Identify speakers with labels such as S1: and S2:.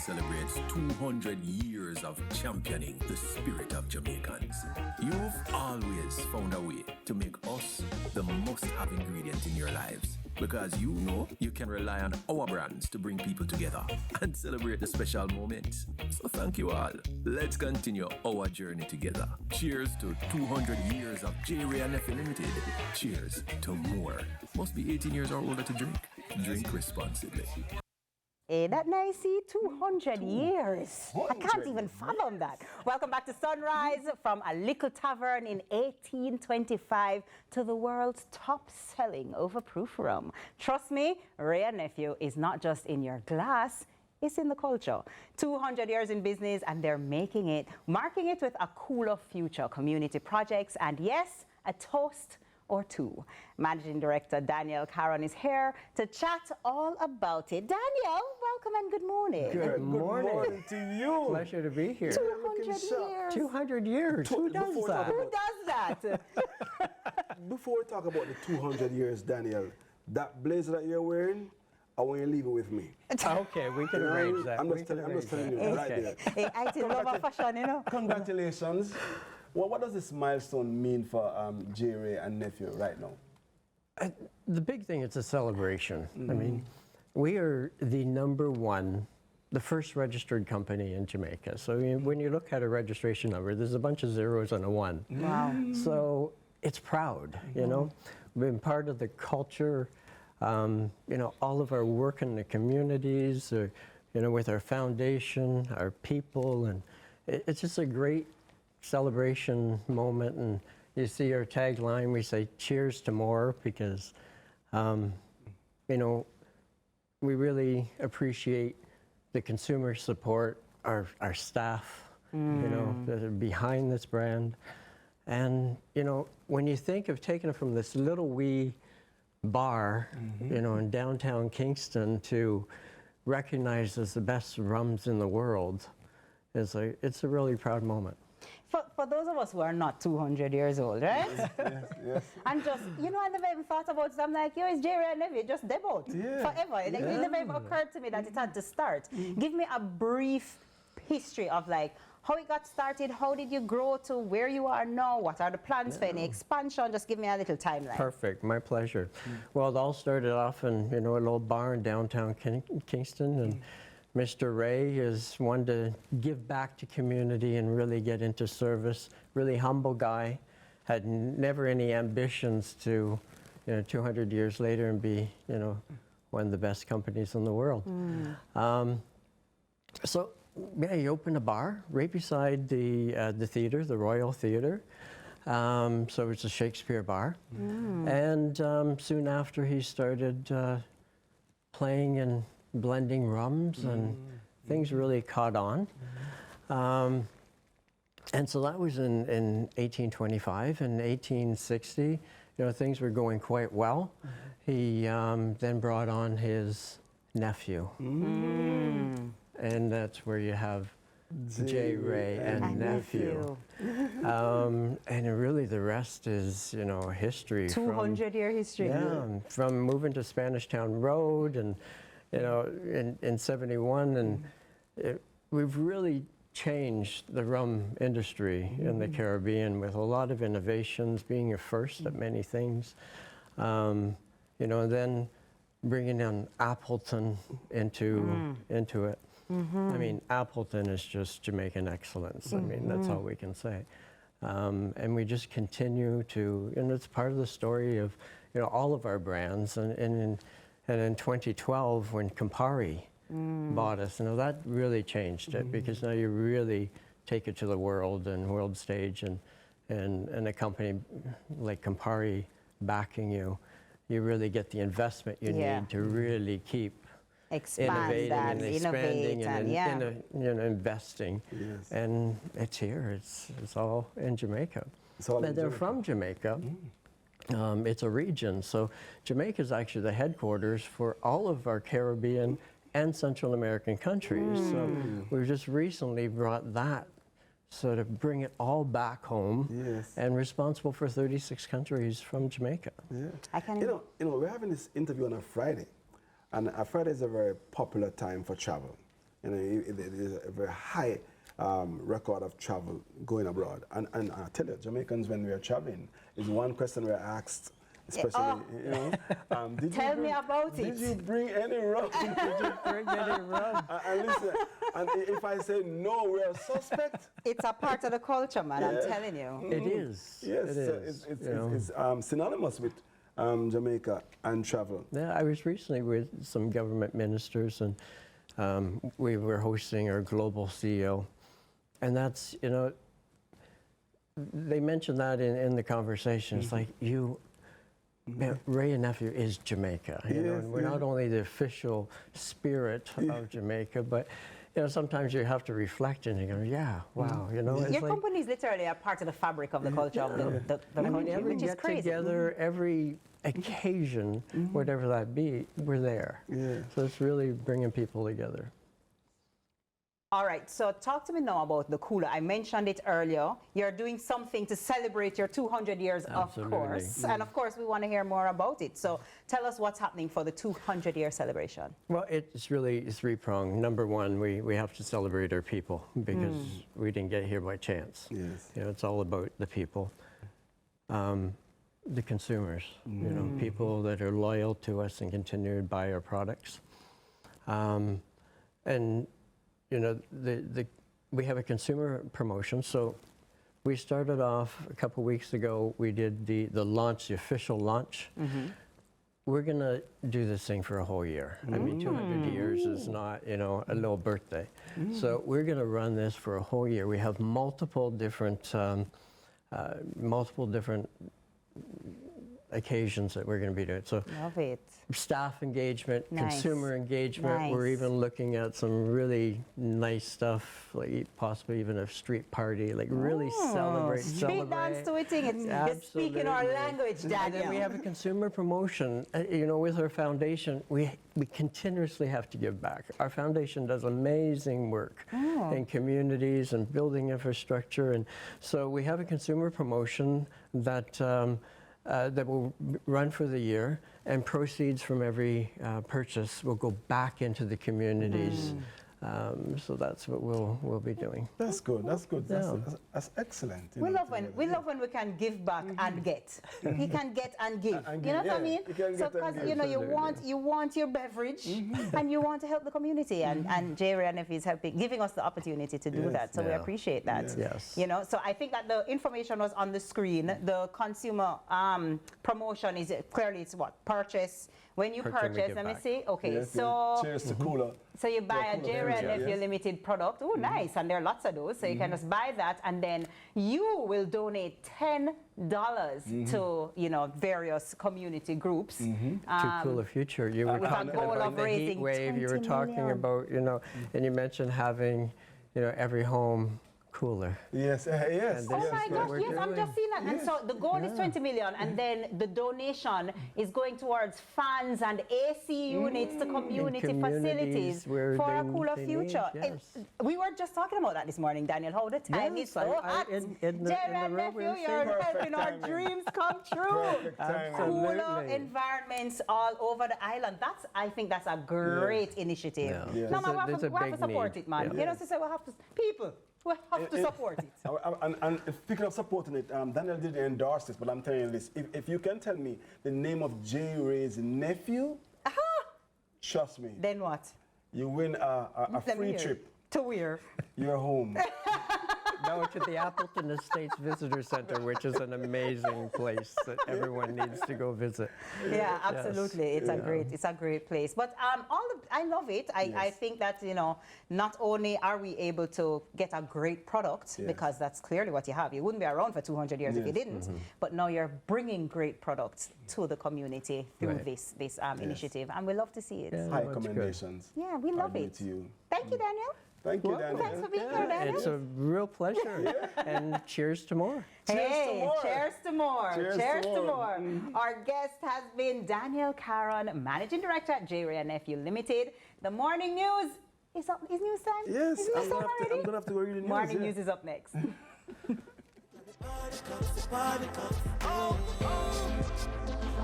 S1: celebrates 200 years of championing the spirit of Jamaicans. You've always found a way to make us the must-have ingredient in your lives. Because you know you can rely on our brands to bring people together and celebrate the special moments. So thank you all. Let's continue our journey together. Cheers to 200 years of J-Ray and Nephew Limited. Cheers to more. Must be 18 years or older to drink. Drink responsibly.
S2: Hey, that nice, 200 years. I can't even fathom that. Welcome back to Sunrise, from a little tavern in 1825 to the world's top-selling overproof rum. Trust me, Wray and Nephew is not just in your glass, it's in the culture. 200 years in business, and they're making it, marking it with a cooler future, community projects, and yes, a toast or two. Managing Director Daniel Caron is here to chat all about it. Daniel, welcome and good morning.
S3: Good morning to you.
S4: Pleasure to be here.
S2: 200 years.
S4: 200 years. Who does that?
S2: Who does that?
S3: Before we talk about the 200 years, Daniel, that blazer that you're wearing, I want you to leave it with me.
S4: Okay, we can arrange that.
S3: I'm just telling you right there.
S2: Hey, I still love a fashion, you know.
S3: Congratulations. Well, what does this milestone mean for J-Ray and Nephew right now?
S4: The big thing, it's a celebration. I mean, we are the #1, the first registered company in Jamaica. So when you look at a registration number, there's a bunch of zeros and a 1.
S2: Wow.
S4: So it's proud, you know. We've been part of the culture, you know, all of our work in the communities, you know, with our foundation, our people, and it's just a great celebration moment. And you see our tagline, we say cheers to more, because you know, we really appreciate the consumer support, our staff, you know, that are behind this brand. And you know, when you think of taking it from this little wee bar, you know, in downtown Kingston to recognized as the best rums in the world, it's a really proud moment.
S2: For those of us who are not 200 years old, right?
S3: Yes.
S2: And just, you know, I never even thought about something like, yo, it's J-Ray and Nephew, just debut forever. It never even occurred to me that it had to start. Give me a brief history of like how it got started, how did you grow to where you are now, what are the plans for any expansion? Just give me a little timeline.
S4: Perfect, my pleasure. Well, it all started off in, you know, a little bar in downtown Kingston, and Mr. Wray is one to give back to community and really get into service. Really humble guy, had never any ambitions to, you know, 200 years later and be, you know, one of the best companies in the world. So yeah, he opened a bar right beside the theater, the Royal Theater. So it's a Shakespeare bar. And soon after he started playing and blending rums, and things really caught on. And so that was in 1825. In 1860, you know, things were going quite well. He then brought on his nephew. And that's where you have J-Ray and Nephew. And really the rest is, you know, history.
S2: 200-year history.
S4: Yeah, from moving to Spanish Town Road, and you know, in 71, and we've really changed the rum industry in the Caribbean with a lot of innovations, being a first at many things. You know, and then bringing in Appleton into it. I mean, Appleton is just Jamaican excellence. I mean, that's all we can say. And we just continue to, and it's part of the story of, you know, all of our brands. And in 2012, when Campari bought us, you know, that really changed it, because now you really take it to the world and world stage, and a company like Campari backing you, you really get the investment you need to really keep innovating and expanding and you know, investing. And it's here. It's all in Jamaica. And they're from Jamaica. It's a region, so Jamaica is actually the headquarters for all of our Caribbean and Central American countries. So we've just recently brought that, sort of bring it all back home, and responsible for 36 countries from Jamaica.
S2: I can
S3: you know, we're having this interview on a Friday, and a Friday is a very popular time for travel. there's a very high record of travel going abroad. And I tell you, Jamaicans, when we are traveling, is one question we are asked, especially, you know,
S2: Tell me about it.
S3: Did you bring any rum?
S4: Did you bring any rum?
S3: And listen, and if I say no, we are suspect.
S2: It's a part of the culture, man, I'm telling you.
S4: It is.
S3: Yes,
S4: it
S3: so
S4: is.
S3: it's synonymous with Jamaica and travel.
S4: Yeah, I was recently with some government ministers, and we were hosting our global CEO, and that's, you know, they mentioned that in the conversation. It's like, Wray and Nephew is Jamaica. You know, and we're not only the official spirit of Jamaica, but you know, sometimes you have to reflect and you go, yeah, wow, you know. It's
S2: Your
S4: like,
S2: company is literally a part of the fabric of the culture of the
S4: I mean,
S2: country,
S4: every
S2: which is
S4: get
S2: crazy.
S4: together, every occasion, whatever that be, we're there.
S3: Yeah.
S4: So it's really bringing people together.
S2: All right, so talk to me now about the cooler. I mentioned it earlier. You're doing something to celebrate your 200 years,
S4: Absolutely.
S2: of course. And of course, we want to hear more about it. So tell us what's happening for the 200-year celebration.
S4: Well, it's really three-pronged. Number one, we have to celebrate our people because we didn't get here by chance.
S3: Yes.
S4: You know, it's all about the people. The consumers, you know, people that are loyal to us and continue to buy our products. And you know, we have a consumer promotion. So we started off a couple weeks ago. We did the launch, the official launch. We're gonna do this thing for a whole year. I mean, 200 years is not, you know, a little birthday. So we're gonna run this for a whole year. We have multiple different occasions that we're going to be doing. So
S2: Love it.
S4: staff engagement,
S2: Nice.
S4: consumer engagement. We're
S2: Nice.
S4: even looking at some really nice stuff, like possibly even a street party, like really celebrate.
S2: Street dance to it, you're speaking our
S4: Absolutely.
S2: language,
S4: And then we
S2: Daniel.
S4: have a consumer promotion. You know, with our foundation, we continuously have to give back. Our foundation does amazing work in communities and building infrastructure. And so we have a consumer promotion that that will run for the year, and proceeds from every purchase will go back into the communities. So that's what we'll be doing.
S3: That's good. That's good.
S4: Yeah.
S3: That's excellent. you
S2: We
S3: know,
S2: love
S3: to
S2: when
S3: hear
S2: we
S3: that.
S2: love when we can give back and get. He can get and give.
S3: And
S2: You know
S3: give,
S2: what I
S3: yeah.
S2: mean?
S3: You can
S2: So
S3: get and
S2: because you know you
S4: Absolutely.
S2: want your beverage and you want to help the community, and Jerry and Nephew is helping, giving us the opportunity to do
S3: Yes.
S2: that. So we
S4: Yeah.
S2: appreciate that.
S4: Yes.
S2: You know, so I think that the information was on the screen. The consumer promotion is clearly it's what purchase. When you
S4: Purchase and we
S2: purchase,
S4: give
S2: let me
S4: back.
S2: see. Okay,
S3: Yes,
S2: so.
S3: cheers to cooler.
S2: So you buy
S3: Yeah,
S2: a
S3: cool.
S2: Jerry and
S3: Yeah,
S2: Nephew
S3: yes.
S2: limited product. Oh, nice. And there are lots of those. So you can just buy that, and then you will donate $10 to, you know, various community groups.
S4: To cool the future. You were
S2: with a
S4: talking
S2: goal
S4: about
S2: of
S4: the heat
S2: raising
S4: wave. You were
S2: 20
S4: talking
S2: million.
S4: about, you know, and you mentioned having, you know, every home cooler.
S3: Yes, yes.
S4: And
S2: Oh
S4: this
S2: my
S4: is what
S2: gosh,
S4: we're
S2: yes, I'm just
S4: doing.
S2: seeing that. And so the goal is 20 million, and then the donation is going towards fans and AC units to community
S4: communities
S2: facilities
S4: where
S2: for a
S4: they-
S2: cooler
S4: they need,
S2: future.
S4: yes.
S2: We were just talking about that this morning, Daniel, how the time
S4: Yes,
S2: is so
S4: I-
S2: hot.
S4: in the-
S2: Jerry
S4: in
S2: and
S4: the room we
S2: Nephew,
S4: were
S2: you're
S4: saying-
S2: helping our
S3: Perfect
S2: dreams come true.
S3: Perfect timing.
S2: Cooler
S4: Absolutely.
S2: environments all over the island. I think that's a great initiative.
S4: Yeah.
S3: Yes.
S2: No, man,
S4: There's
S2: we
S4: a
S2: have to
S4: big
S2: support
S4: need.
S2: it, man.
S4: Yeah.
S2: You know, so say we have to, people, we have to support it.
S3: And speaking of supporting it, Daniel didn't endorse this, but I'm telling you this. If you can tell me the name of J. Ray's nephew, trust me,
S2: Then what?
S3: you win a
S2: Let me
S3: free
S2: hear.
S3: trip.
S2: To where?
S3: You're home.
S4: No, to the Appleton Estates Visitor Center, which is an amazing place that everyone needs to go visit.
S2: Yeah, absolutely. It's a great place. But I love it. I
S3: Yes.
S2: think that, you know, not only are we able to get a great product,
S3: Yes.
S2: because that's clearly what you have. You wouldn't be around for 200 years if you
S3: Yes.
S2: didn't. But now you're bringing great products to the community through
S4: Right.
S2: this initiative, and we love to see it.
S4: Yeah.
S3: High
S4: that's good.
S3: commendations.
S2: Yeah, we love
S3: I give
S2: it.
S3: to you.
S2: Thank you, Daniel.
S3: Thank you,
S4: Welcome.
S3: Daniel.
S2: Thanks for being here, Daniel.
S4: It's a real pleasure. And cheers to more.
S2: Hey,
S3: more.
S2: cheers to more.
S3: Cheers to
S2: to
S3: more.
S2: more. Our guest has been Daniel Caron, Managing Director at J. Ray and Nephew Limited. The morning news is up. Is news time?
S3: Yes,
S2: Is news time already?
S3: I'm gonna have to go read the news.
S2: Morning
S3: yeah.
S2: news is up next.
S5: Oh, oh.